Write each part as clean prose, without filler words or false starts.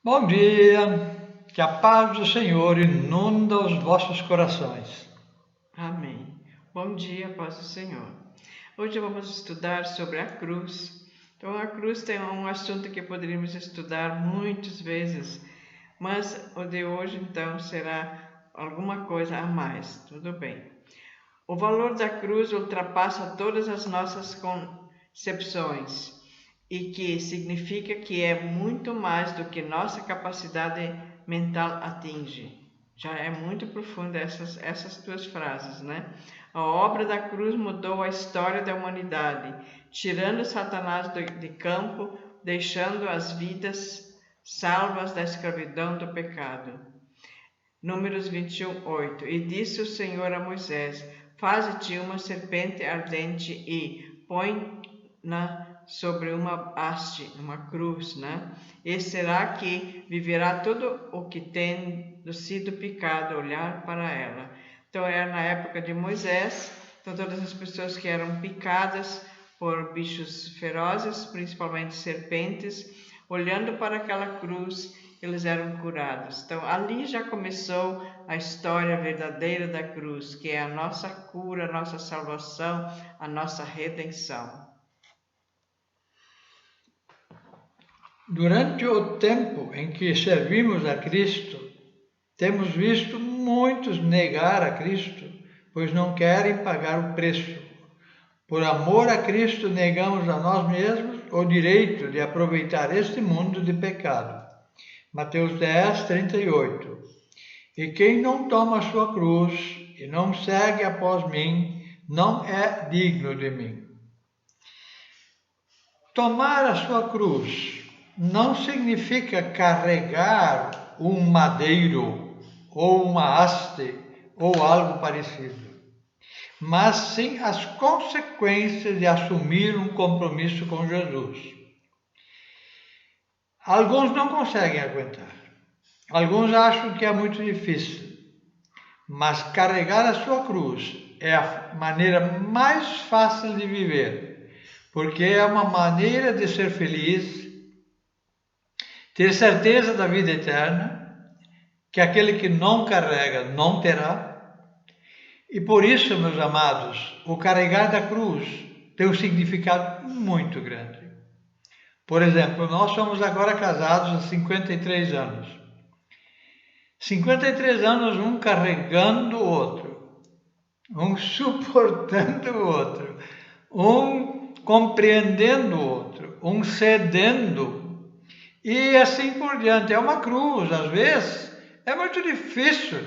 Bom dia, que a paz do Senhor inunda os vossos corações. Amém. Bom dia, paz do Senhor. Hoje vamos estudar sobre a cruz. Então, a cruz tem um assunto que poderíamos estudar muitas vezes, mas o de hoje, então, será alguma coisa a mais. Tudo bem. O valor da cruz ultrapassa todas as nossas concepções e que significa que é muito mais do que nossa capacidade mental atinge. Já é muito profunda essas duas frases, né? A obra da cruz mudou a história da humanidade, tirando Satanás de campo, deixando as vidas salvas da escravidão do pecado. Números 21, 8. E disse o Senhor a Moisés: Faze-te uma serpente ardente e põe-na sobre uma haste, uma cruz, né? E será que viverá todo o que tem sido picado olhar para ela. Então era na época de Moisés, então todas as pessoas que eram picadas por bichos ferozes, principalmente serpentes, olhando para aquela cruz, eles eram curados. Então ali já começou a história verdadeira da cruz, que é a nossa cura, a nossa salvação, a nossa redenção. Durante o tempo em que servimos a Cristo, temos visto muitos negar a Cristo, pois não querem pagar o preço. Por amor a Cristo, negamos a nós mesmos o direito de aproveitar este mundo de pecado. Mateus 10, 38. E quem não toma a sua cruz e não segue após mim, não é digno de mim. Tomar a sua cruz não significa carregar um madeiro ou uma haste ou algo parecido, mas sim as consequências de assumir um compromisso com Jesus. Alguns não conseguem aguentar, alguns acham que é muito difícil, mas carregar a sua cruz é a maneira mais fácil de viver, porque é uma maneira de ser feliz, ter certeza da vida eterna, que aquele que não carrega não terá. E por isso, meus amados, o carregar da cruz tem um significado muito grande. Por exemplo, nós somos agora casados há 53 anos. 53 anos, um carregando o outro, um suportando o outro, um compreendendo o outro, um cedendo, e assim por diante. É uma cruz, às vezes é muito difícil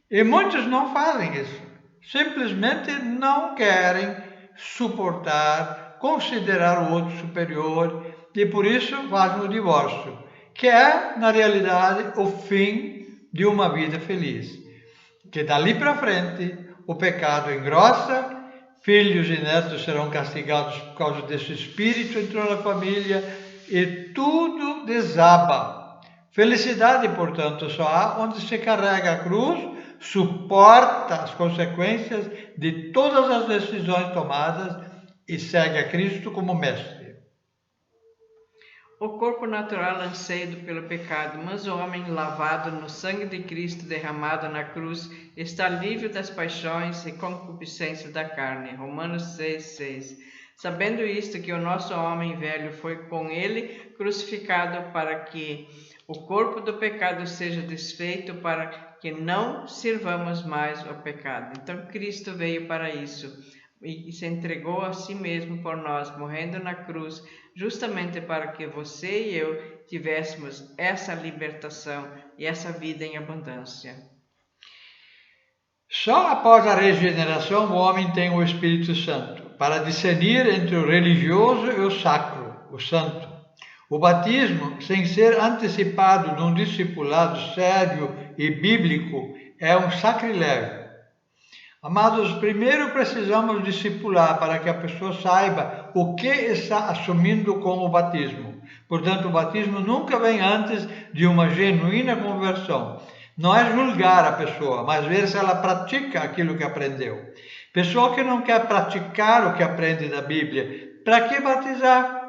e muitos não fazem isso. Simplesmente não querem suportar, considerar o outro superior e por isso fazem o divórcio, que é, na realidade, o fim de uma vida feliz. Que dali para frente o pecado engrossa, filhos e netos serão castigados por causa desse espírito entrou na família e tudo desaba. Felicidade, portanto, só há onde se carrega a cruz, suporta as consequências de todas as decisões tomadas e segue a Cristo como mestre. O corpo natural anseio pelo pecado, mas o homem lavado no sangue de Cristo derramado na cruz está livre das paixões e concupiscências da carne. Romanos 6:6. Sabendo isto, que o nosso homem velho foi com ele crucificado para que o corpo do pecado seja desfeito, para que não sirvamos mais ao pecado. Então Cristo veio para isso e se entregou a si mesmo por nós, morrendo na cruz, justamente para que você e eu tivéssemos essa libertação e essa vida em abundância. Só após a regeneração o homem tem o Espírito Santo, para discernir entre o religioso e o sacro, o santo. O batismo, sem ser antecipado de um discipulado sério e bíblico, é um sacrilégio. Amados, primeiro precisamos discipular para que a pessoa saiba o que está assumindo com o batismo. Portanto, o batismo nunca vem antes de uma genuína conversão. Não é julgar a pessoa, mas ver se ela pratica aquilo que aprendeu. Pessoa que não quer praticar o que aprende da Bíblia, para que batizar?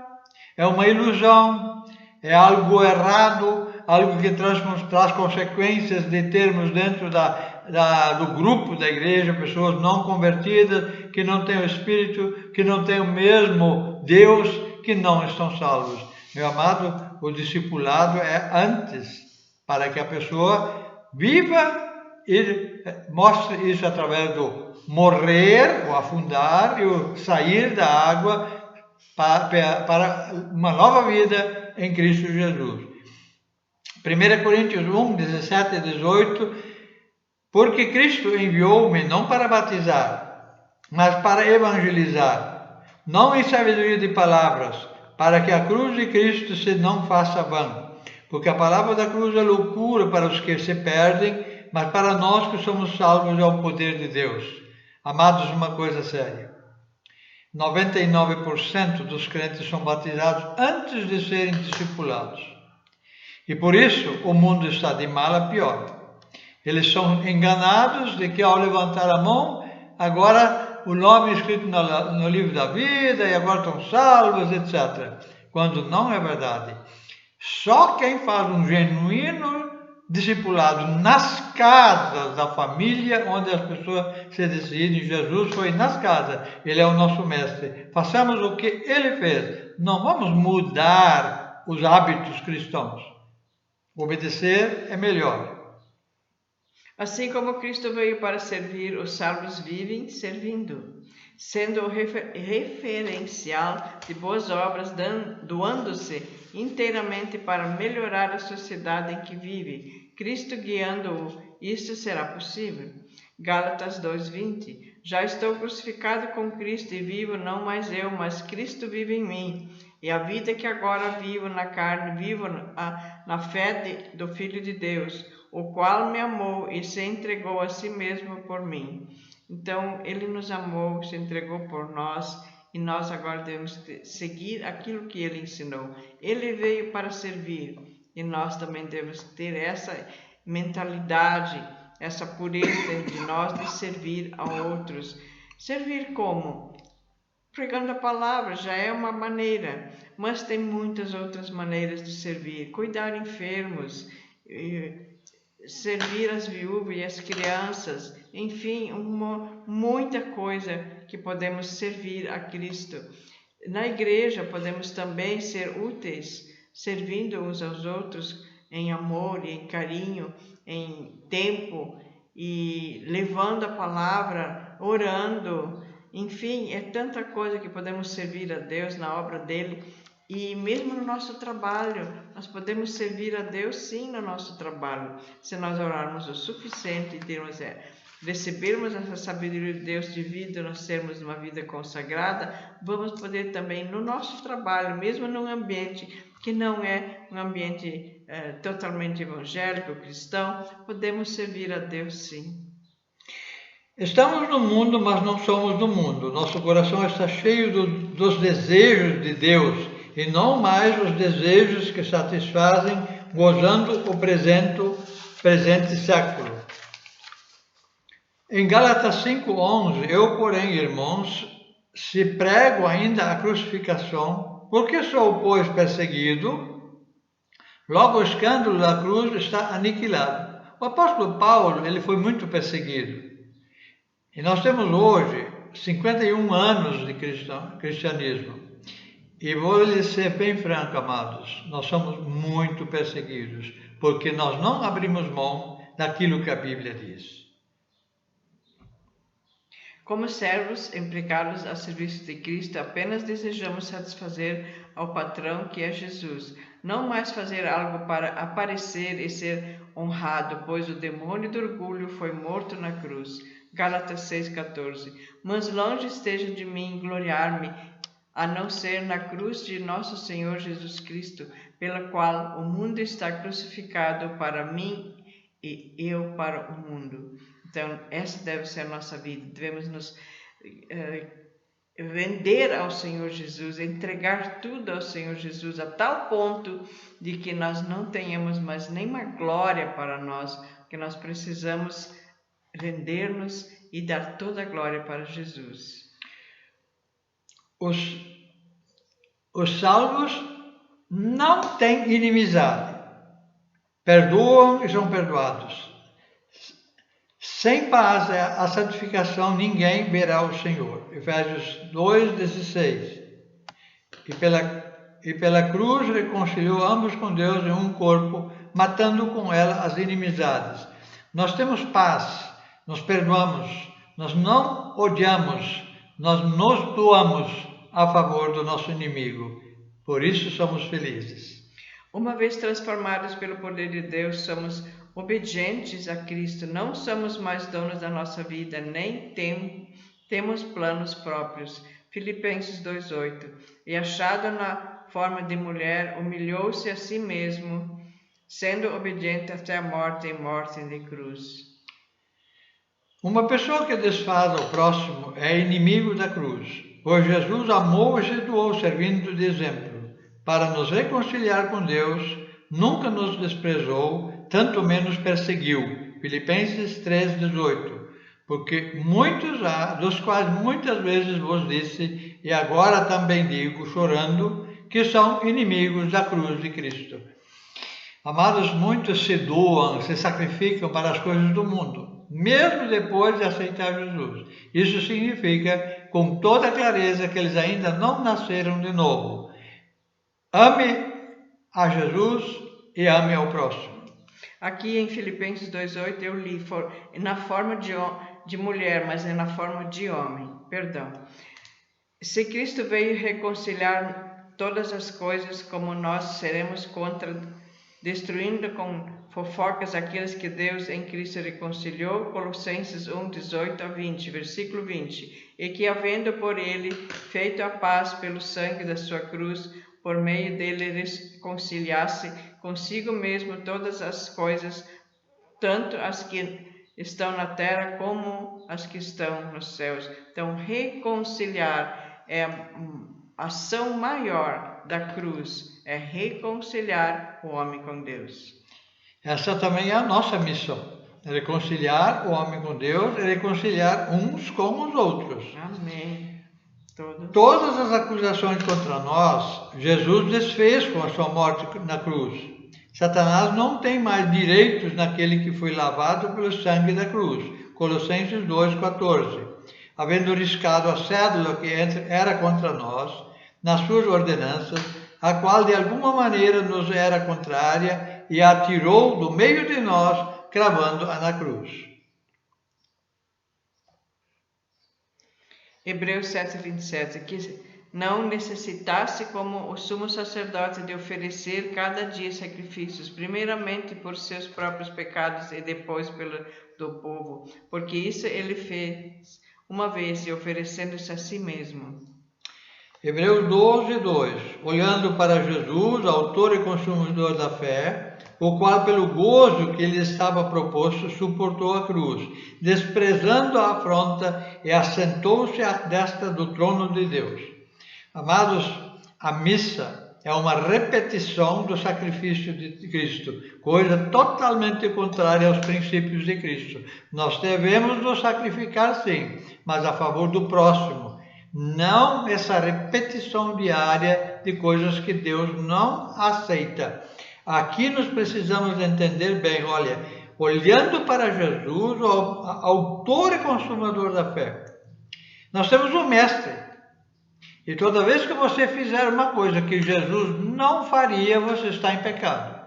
É uma ilusão, é algo errado, algo que traz consequências de termos dentro do grupo da igreja pessoas não convertidas, que não têm o Espírito, que não têm o mesmo Deus, que não estão salvos. Meu amado, o discipulado é antes, para que a pessoa viva e mostre isso através do morrer, o afundar e o sair da água para uma nova vida em Cristo Jesus. 1 Coríntios 1, 17 e 18, porque Cristo enviou-me não para batizar, mas para evangelizar, não em sabedoria de palavras, para que a cruz de Cristo se não faça vã, porque a palavra da cruz é loucura para os que se perdem, mas para nós que somos salvos é o poder de Deus. Amados, uma coisa séria. 99% dos crentes são batizados antes de serem discipulados. E por isso o mundo está de mal a pior. Eles são enganados de que ao levantar a mão, agora o nome é escrito no livro da vida e agora estão salvos, etc. Quando não é verdade. Só quem faz um genuíno discipulado nas casas da família, onde as pessoas se decidem, Jesus foi nas casas, ele é o nosso mestre. Façamos o que ele fez. Não vamos mudar os hábitos cristãos. Obedecer é melhor. Assim como Cristo veio para servir, os salvos vivem servindo, sendo o referencial de boas obras, doando-se inteiramente para melhorar a sociedade em que vive, Cristo guiando-o. Isto será possível. Gálatas 2:20. Já estou crucificado com Cristo e vivo não mais eu, mas Cristo vive em mim. E a vida que agora vivo na carne, vivo na fé do Filho de Deus, o qual me amou e se entregou a si mesmo por mim. Então, ele nos amou, se entregou por nós, e nós agora devemos seguir aquilo que ele ensinou. Ele veio para servir, e nós também devemos ter essa mentalidade, essa pureza de nós de servir a outros. Servir como? Pregando a palavra já é uma maneira, mas tem muitas outras maneiras de servir. Cuidar enfermos, servir as viúvas e as crianças, enfim, muita coisa que podemos servir a Cristo. Na igreja podemos também ser úteis, servindo uns aos outros em amor e em carinho, em tempo e levando a palavra, orando. Enfim, é tanta coisa que podemos servir a Deus na obra dele. E mesmo no nosso trabalho, nós podemos servir a Deus sim no nosso trabalho, se nós orarmos o suficiente e recebermos essa sabedoria de Deus de vida, nós termos uma vida consagrada, vamos poder também no nosso trabalho, mesmo num ambiente que não é um ambiente totalmente evangélico, cristão, podemos servir a Deus sim. Estamos no mundo, mas não somos do mundo. Nosso coração está cheio dos desejos de Deus e não mais os desejos que satisfazem gozando o presente século. Em Gálatas 5:11, eu, porém, irmãos, se prego ainda a crucificação, porque sou, pois, perseguido, logo o escândalo da cruz está aniquilado. O apóstolo Paulo, ele foi muito perseguido. E nós temos hoje 51 anos de cristianismo. E vou lhe ser bem franco, amados, nós somos muito perseguidos, porque nós não abrimos mão daquilo que a Bíblia diz. Como servos empregados a serviço de Cristo, apenas desejamos satisfazer ao patrão que é Jesus, não mais fazer algo para aparecer e ser honrado, pois o demônio do orgulho foi morto na cruz. Gálatas 6,14. Mas longe esteja de mim gloriar-me, a não ser na cruz de nosso Senhor Jesus Cristo, pela qual o mundo está crucificado para mim e eu para o mundo. Então, essa deve ser a nossa vida. Devemos nos render ao Senhor Jesus, entregar tudo ao Senhor Jesus, a tal ponto de que nós não tenhamos mais nenhuma glória para nós, que nós precisamos render-nos e dar toda a glória para Jesus. Os salvos não têm inimizade. perdoam e são perdoados. Sem paz a santificação, ninguém verá o Senhor. Efésios 2:16. E pela cruz reconciliou ambos com Deus em um corpo, matando com ela as inimizades. Nós temos paz, nós perdoamos, nós não odiamos, nós nos doamos a favor do nosso inimigo. Por isso somos felizes. Uma vez transformados pelo poder de Deus, somos obedientes a Cristo. Não somos mais donos da nossa vida, nem temos planos próprios. Filipenses 2:8. E achado na forma de mulher, humilhou-se a si mesmo, sendo obediente até a morte e morte de cruz. Uma pessoa que desfaz ao próximo é inimigo da cruz, pois Jesus amou e se doou servindo de exemplo. Para nos reconciliar com Deus, nunca nos desprezou, tanto menos perseguiu. Filipenses 3:18. Porque muitos há, dos quais muitas vezes vos disse, e agora também digo, chorando, que são inimigos da cruz de Cristo. Amados, muitos se doam, se sacrificam para as coisas do mundo, mesmo depois de aceitar Jesus. Isso significa, com toda clareza, que eles ainda não nasceram de novo. Ame a Jesus e ame ao próximo. Aqui em Filipenses 2:8 eu li, na forma de mulher, mas é na forma de homem. Perdão. Se Cristo veio reconciliar todas as coisas, como nós seremos contra, destruindo com fofocas aqueles que Deus em Cristo reconciliou. Colossenses 1:18-20, versículo 20. E que, havendo por ele feito a paz pelo sangue da sua cruz, por meio dele reconciliasse consigo mesmo todas as coisas, tanto as que estão na terra como as que estão nos céus. Então, reconciliar é a ação maior da cruz, é reconciliar o homem com Deus. Essa também é a nossa missão, reconciliar o homem com Deus e reconciliar uns com os outros. Amém. Todas as acusações contra nós, Jesus desfez com a sua morte na cruz. Satanás não tem mais direitos naquele que foi lavado pelo sangue da cruz. Colossenses 2:14. Havendo riscado a cédula que era contra nós, nas suas ordenanças, a qual de alguma maneira nos era contrária, e a atirou do meio de nós, cravando-a na cruz. Hebreus 7:27, que não necessitasse, como o sumo sacerdote, de oferecer cada dia sacrifícios, primeiramente por seus próprios pecados e depois pelo do povo, porque isso ele fez uma vez, e oferecendo-se a si mesmo. Hebreus 12:2. Olhando para Jesus, autor e consumidor da fé, o qual pelo gozo que lhe estava proposto suportou a cruz, desprezando a afronta, e assentou-se à destra do trono de Deus. Amados, a missa é uma repetição do sacrifício de Cristo, coisa totalmente contrária aos princípios de Cristo. Nós devemos nos sacrificar sim, mas a favor do próximo, não essa repetição diária de coisas que Deus não aceita. Aqui nós precisamos entender bem, olha, olhando para Jesus, o autor e consumador da fé, nós temos um mestre. E toda vez que você fizer uma coisa que Jesus não faria, você está em pecado.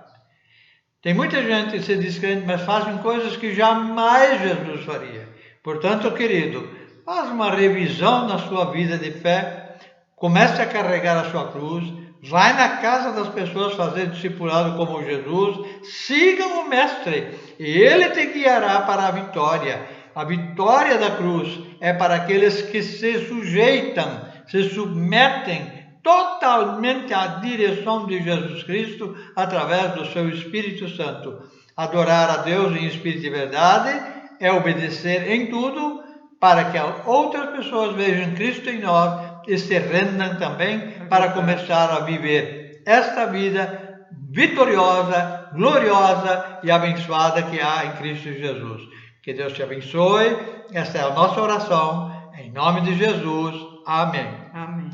Tem muita gente que se diz crente, mas fazem coisas que jamais Jesus faria. Portanto, querido, faz uma revisão na sua vida de fé, comece a carregar a sua cruz, vai na casa das pessoas fazer discipulado como Jesus, siga o mestre e ele te guiará para a vitória. A vitória da cruz é para aqueles que se sujeitam, se submetem totalmente à direção de Jesus Cristo através do seu Espírito Santo. Adorar a Deus em espírito e verdade é obedecer em tudo para que outras pessoas vejam Cristo em nós e se rendam também para começar a viver esta vida vitoriosa, gloriosa e abençoada que há em Cristo Jesus. Que Deus te abençoe. Esta é a nossa oração. Em nome de Jesus. Amém. Amém.